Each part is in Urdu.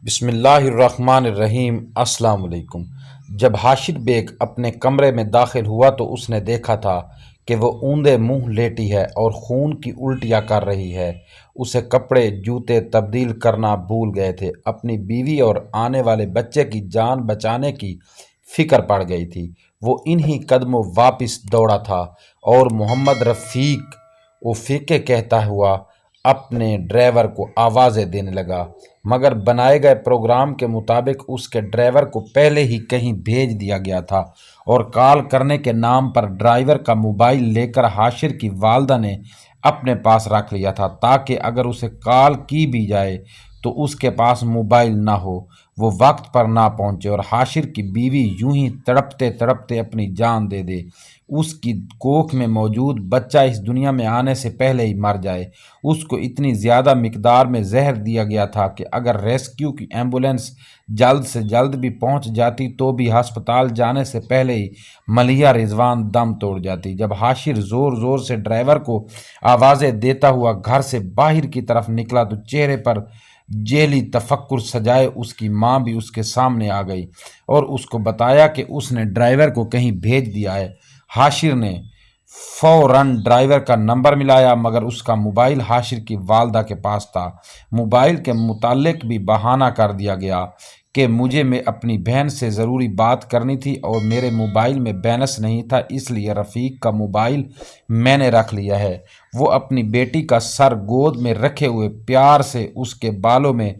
بسم اللہ الرحمن الرحیم۔ السلام علیکم۔ جب حاشر بیگ اپنے کمرے میں داخل ہوا تو اس نے دیکھا تھا کہ وہ اوندے منہ لیٹی ہے اور خون کی الٹیاں کر رہی ہے۔ اسے کپڑے جوتے تبدیل کرنا بھول گئے تھے۔ اپنی بیوی اور آنے والے بچے کی جان بچانے کی فکر پڑ گئی تھی۔ وہ انہی قدموں واپس دوڑا تھا اور محمد رفیق و فقہ کہتا ہوا اپنے ڈرائیور کو آوازیں دینے لگا، مگر بنائے گئے پروگرام کے مطابق اس کے ڈرائیور کو پہلے ہی کہیں بھیج دیا گیا تھا اور کال کرنے کے نام پر ڈرائیور کا موبائل لے کر حاشر کی والدہ نے اپنے پاس رکھ لیا تھا تاکہ اگر اسے کال کی بھی جائے تو اس کے پاس موبائل نہ ہو، وہ وقت پر نہ پہنچے اور حاشر کی بیوی یوں ہی تڑپتے تڑپتے اپنی جان دے دے، اس کی کوکھ میں موجود بچہ اس دنیا میں آنے سے پہلے ہی مر جائے۔ اس کو اتنی زیادہ مقدار میں زہر دیا گیا تھا کہ اگر ریسکیو کی ایمبولینس جلد سے جلد بھی پہنچ جاتی تو بھی ہسپتال جانے سے پہلے ہی ملیحہ رضوان دم توڑ جاتی۔ جب حاشر زور زور سے ڈرائیور کو آوازیں دیتا ہوا گھر سے باہر کی طرف نکلا تو چہرے پر جیلی تفکر سجائے اس کی ماں بھی اس کے سامنے آ گئی اور اس کو بتایا کہ اس نے ڈرائیور کو کہیں بھیج دیا ہے۔ حاشر نے فوراً ڈرائیور کا نمبر ملایا مگر اس کا موبائل حاشر کی والدہ کے پاس تھا۔ موبائل کے متعلق بھی بہانہ کر دیا گیا کہ مجھے اپنی بہن سے ضروری بات کرنی تھی اور میرے موبائل میں بیلنس نہیں تھا، اس لیے رفیق کا موبائل میں نے رکھ لیا ہے۔ وہ اپنی بیٹی کا سر گود میں رکھے ہوئے پیار سے اس کے بالوں میں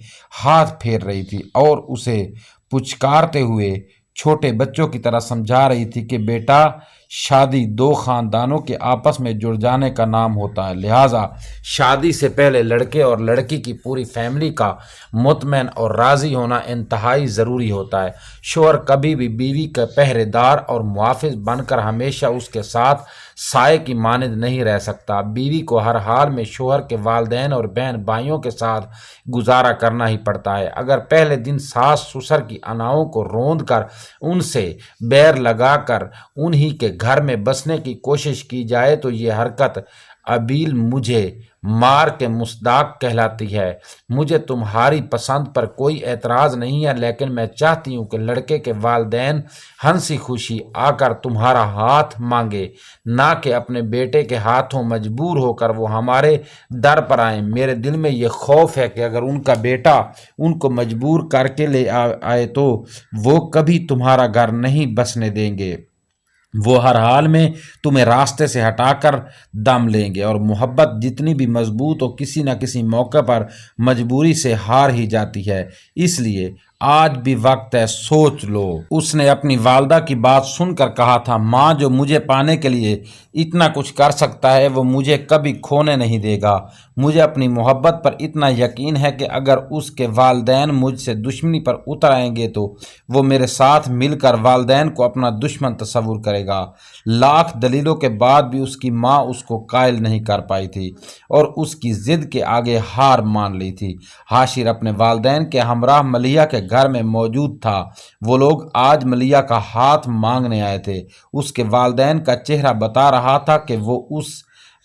ہاتھ پھیر رہی تھی اور اسے پچکارتے ہوئے چھوٹے بچوں کی طرح سمجھا رہی تھی کہ بیٹا، شادی دو خاندانوں کے آپس میں جڑ جانے کا نام ہوتا ہے، لہٰذا شادی سے پہلے لڑکے اور لڑکی کی پوری فیملی کا مطمئن اور راضی ہونا انتہائی ضروری ہوتا ہے۔ شوہر کبھی بھی بیوی کا پہرے دار اور محافظ بن کر ہمیشہ اس کے ساتھ سائے کی مانند نہیں رہ سکتا۔ بیوی کو ہر حال میں شوہر کے والدین اور بہن بھائیوں کے ساتھ گزارا کرنا ہی پڑتا ہے۔ اگر پہلے دن ساس سسر کی اناؤں کو روند کر ان سے بیر لگا کر انہی کے گھر میں بسنے کی کوشش کی جائے تو یہ حرکت ابیل مجھے مار کے مصداق کہلاتی ہے۔ مجھے تمہاری پسند پر کوئی اعتراض نہیں ہے، لیکن میں چاہتی ہوں کہ لڑکے کے والدین ہنسی خوشی آ کر تمہارا ہاتھ مانگے، نہ کہ اپنے بیٹے کے ہاتھوں مجبور ہو کر وہ ہمارے در پر آئیں۔ میرے دل میں یہ خوف ہے کہ اگر ان کا بیٹا ان کو مجبور کر کے لے آئے تو وہ کبھی تمہارا گھر نہیں بسنے دیں گے۔ وہ ہر حال میں تمہیں راستے سے ہٹا کر دم لیں گے اور محبت جتنی بھی مضبوط ہو کسی نہ کسی موقع پر مجبوری سے ہار ہی جاتی ہے، اس لیے آج بھی وقت ہے، سوچ لو۔ اس نے اپنی والدہ کی بات سن کر کہا تھا، ماں جو مجھے پانے کے لیے اتنا کچھ کر سکتا ہے وہ مجھے کبھی کھونے نہیں دے گا۔ مجھے اپنی محبت پر اتنا یقین ہے کہ اگر اس کے والدین مجھ سے دشمنی پر اتر آئیں گے تو وہ میرے ساتھ مل کر والدین کو اپنا دشمن تصور کرے گا۔ لاکھ دلیلوں کے بعد بھی اس کی ماں اس کو قائل نہیں کر پائی تھی اور اس کی ضد کے آگے ہار مان لی تھی۔ حاشر اپنے والدین کے ہمراہ ملیحہ کے گھر میں موجود تھا۔ وہ لوگ آج ملیحہ کا ہاتھ مانگنے آئے تھے۔ اس کے والدین کا چہرہ بتا رہا تھا کہ وہ اس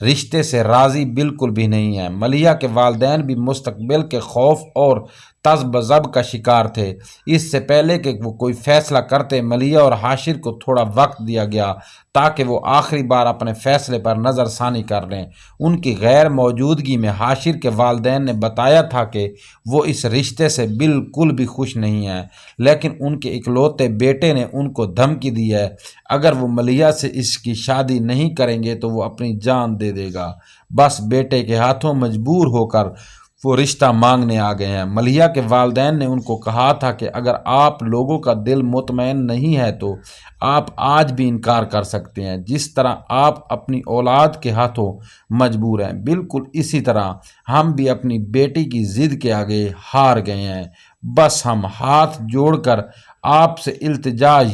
رشتے سے راضی بالکل بھی نہیں ہیں۔ ملیحہ کے والدین بھی مستقبل کے خوف اور تذبذب کا شکار تھے۔ اس سے پہلے کہ وہ کوئی فیصلہ کرتے ملیحہ اور حاشر کو تھوڑا وقت دیا گیا تاکہ وہ آخری بار اپنے فیصلے پر نظر ثانی کر لیں۔ ان کی غیر موجودگی میں حاشر کے والدین نے بتایا تھا کہ وہ اس رشتے سے بالکل بھی خوش نہیں ہیں، لیکن ان کے اکلوتے بیٹے نے ان کو دھمکی دی ہے اگر وہ ملیحہ سے اس کی شادی نہیں کریں گے تو وہ اپنی جان دے دے گا۔ بس بیٹے کے ہاتھوں مجبور ہو کر وہ رشتہ مانگنے آ گئے ہیں۔ ملیحہ کے والدین نے ان کو کہا تھا کہ اگر آپ لوگوں کا دل مطمئن نہیں ہے تو آپ آج بھی انکار کر سکتے ہیں، جس طرح آپ اپنی اولاد کے ہاتھوں مجبور ہیں، بالکل اسی طرح ہم بھی اپنی بیٹی کی ضد کے آگے ہار گئے ہیں۔ بس ہم ہاتھ جوڑ کر آپ سے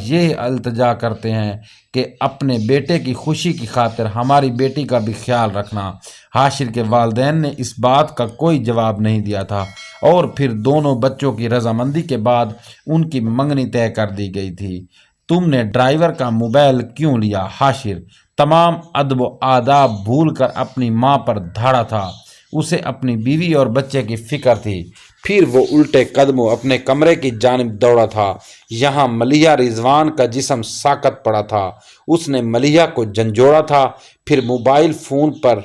یہ التجا کرتے ہیں کہ اپنے بیٹے کی خوشی کی خاطر ہماری بیٹی کا بھی خیال رکھنا۔ حاشر کے والدین نے اس بات کا کوئی جواب نہیں دیا تھا اور پھر دونوں بچوں کی رضامندی کے بعد ان کی منگنی طے کر دی گئی تھی۔ تم نے ڈرائیور کا موبائل کیوں لیا؟ حاشر تمام ادب و آداب بھول کر اپنی ماں پر دھاڑا تھا۔ اسے اپنی بیوی اور بچے کی فکر تھی۔ پھر وہ الٹے قدموں اپنے کمرے کی جانب دوڑا تھا۔ یہاں ملیحہ رضوان کا جسم ساکت پڑا تھا۔ اس نے ملیحہ کو جھنجھوڑا تھا، پھر موبائل فون پر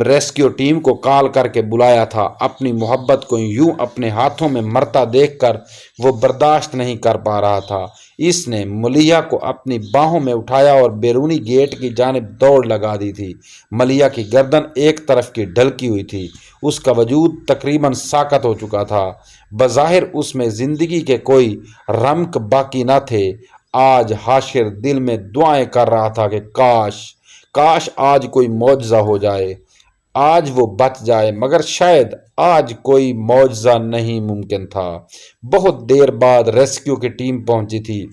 ریسکیو ٹیم کو کال کر کے بلایا تھا۔ اپنی محبت کو یوں اپنے ہاتھوں میں مرتا دیکھ کر وہ برداشت نہیں کر پا رہا تھا۔ اس نے ملیحہ کو اپنی باہوں میں اٹھایا اور بیرونی گیٹ کی جانب دوڑ لگا دی تھی۔ ملیحہ کی گردن ایک طرف کی ڈھلکی ہوئی تھی، اس کا وجود تقریباً ساکت ہو چکا تھا۔ بظاہر اس میں زندگی کے کوئی رمق باقی نہ تھے۔ آج حاشر دل میں دعائیں کر رہا تھا کہ کاش آج کوئی معجزہ ہو جائے، آج وہ بچ جائے، مگر شاید آج کوئی معجزہ نہیں ممکن تھا۔ بہت دیر بعد ریسکیو کی ٹیم پہنچی تھی۔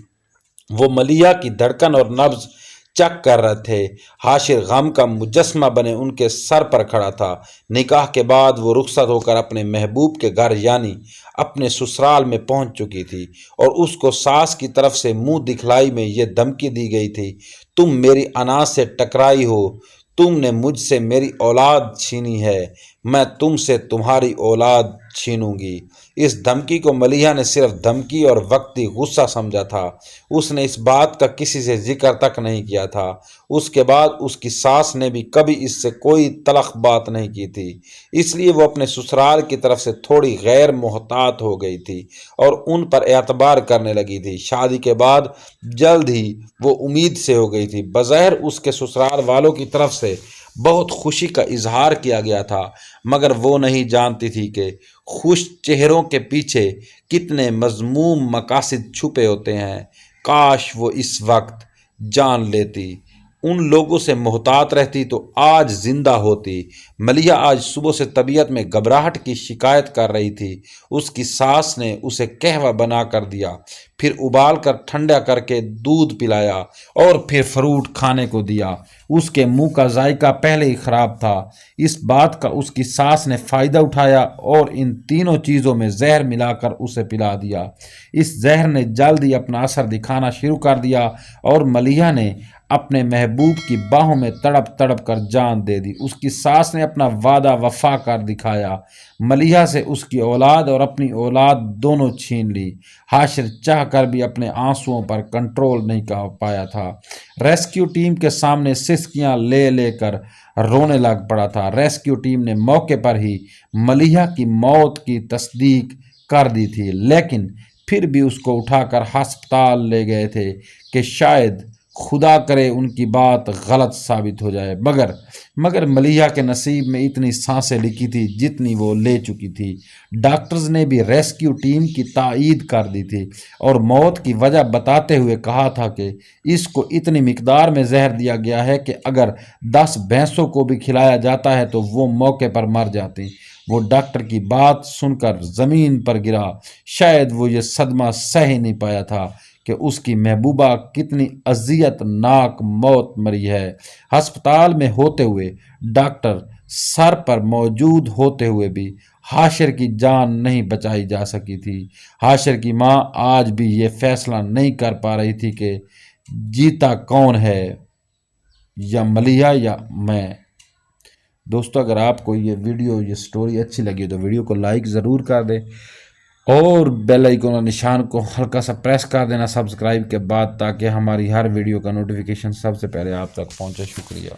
وہ ملیحہ کی دھڑکن اور نبض چیک کر رہے تھے۔ حاشر غم کا مجسمہ بنے ان کے سر پر کھڑا تھا۔ نکاح کے بعد وہ رخصت ہو کر اپنے محبوب کے گھر یعنی اپنے سسرال میں پہنچ چکی تھی، اور اس کو ساس کی طرف سے منہ دکھلائی میں یہ دھمکی دی گئی تھی، تم میری انا سے ٹکرائی ہو، تم نے مجھ سے میری اولاد چھینی ہے، میں تم سے تمہاری اولاد چھینوں گی۔ اس دھمکی کو ملیحہ نے صرف دھمکی اور وقتی غصہ سمجھا تھا۔ اس نے اس بات کا کسی سے ذکر تک نہیں کیا تھا۔ اس کے بعد اس کی ساس نے بھی کبھی اس سے کوئی تلخ بات نہیں کی تھی، اس لیے وہ اپنے سسرال کی طرف سے تھوڑی غیر محتاط ہو گئی تھی اور ان پر اعتبار کرنے لگی تھی۔ شادی کے بعد جلد ہی وہ امید سے ہو گئی تھی۔ بظاہر اس کے سسرال والوں کی طرف سے بہت خوشی کا اظہار کیا گیا تھا، مگر وہ نہیں جانتی تھی کہ خوش چہروں کے پیچھے کتنے مذموم مقاصد چھپے ہوتے ہیں۔ کاش وہ اس وقت جان لیتی، ان لوگوں سے محتاط رہتی تو آج زندہ ہوتی۔ ملیحہ آج صبح سے طبیعت میں گھبراہٹ کی شکایت کر رہی تھی۔ اس کی ساس نے اسے قہوہ بنا کر دیا، پھر ابال کر ٹھنڈا کر کے دودھ پلایا اور پھر فروٹ کھانے کو دیا۔ اس کے منہ کا ذائقہ پہلے ہی خراب تھا۔ اس بات کا اس کی ساس نے فائدہ اٹھایا اور ان تینوں چیزوں میں زہر ملا کر اسے پلا دیا۔ اس زہر نے جلد ہی اپنا اثر دکھانا شروع کر دیا اور ملیحہ نے اپنے محبوب کی باہوں میں تڑپ تڑپ کر جان دے دی۔ اس کی ساس نے اپنا وعدہ وفا کر دکھایا، ملیحہ سے اس کی اولاد اور اپنی اولاد دونوں چھین لی۔ حاشر چاہ کر بھی اپنے آنسوؤں پر کنٹرول نہیں کر پایا تھا۔ ریسکیو ٹیم کے سامنے سسکیاں لے لے کر رونے لگ پڑا تھا۔ ریسکیو ٹیم نے موقع پر ہی ملیحہ کی موت کی تصدیق کر دی تھی، لیکن پھر بھی اس کو اٹھا کر ہسپتال لے گئے تھے کہ شاید خدا کرے ان کی بات غلط ثابت ہو جائے، مگر ملیحہ کے نصیب میں اتنی سانسیں لکھی تھی جتنی وہ لے چکی تھی۔ ڈاکٹرز نے بھی ریسکیو ٹیم کی تائید کر دی تھی اور موت کی وجہ بتاتے ہوئے کہا تھا کہ اس کو اتنی مقدار میں زہر دیا گیا ہے کہ اگر 10 بھینسوں کو بھی کھلایا جاتا ہے تو وہ موقع پر مر جاتی۔ وہ ڈاکٹر کی بات سن کر زمین پر گرا۔ شاید وہ یہ صدمہ سہ ہی نہیں پایا تھا کہ اس کی محبوبہ کتنی اذیت ناک موت مری ہے۔ ہسپتال میں ہوتے ہوئے، ڈاکٹر سر پر موجود ہوتے ہوئے بھی حاشر کی جان نہیں بچائی جا سکی تھی۔ حاشر کی ماں آج بھی یہ فیصلہ نہیں کر پا رہی تھی کہ جیتا کون ہے، یا ملیحہ یا میں۔ دوستو، اگر آپ کو یہ ویڈیو، یہ سٹوری اچھی لگی تو ویڈیو کو لائک ضرور کر دیں اور بیل آئیکن نشان کو ہلکا سا پریس کر دینا سبسکرائب کے بعد، تاکہ ہماری ہر ویڈیو کا نوٹیفیکیشن سب سے پہلے آپ تک پہنچے۔ شکریہ۔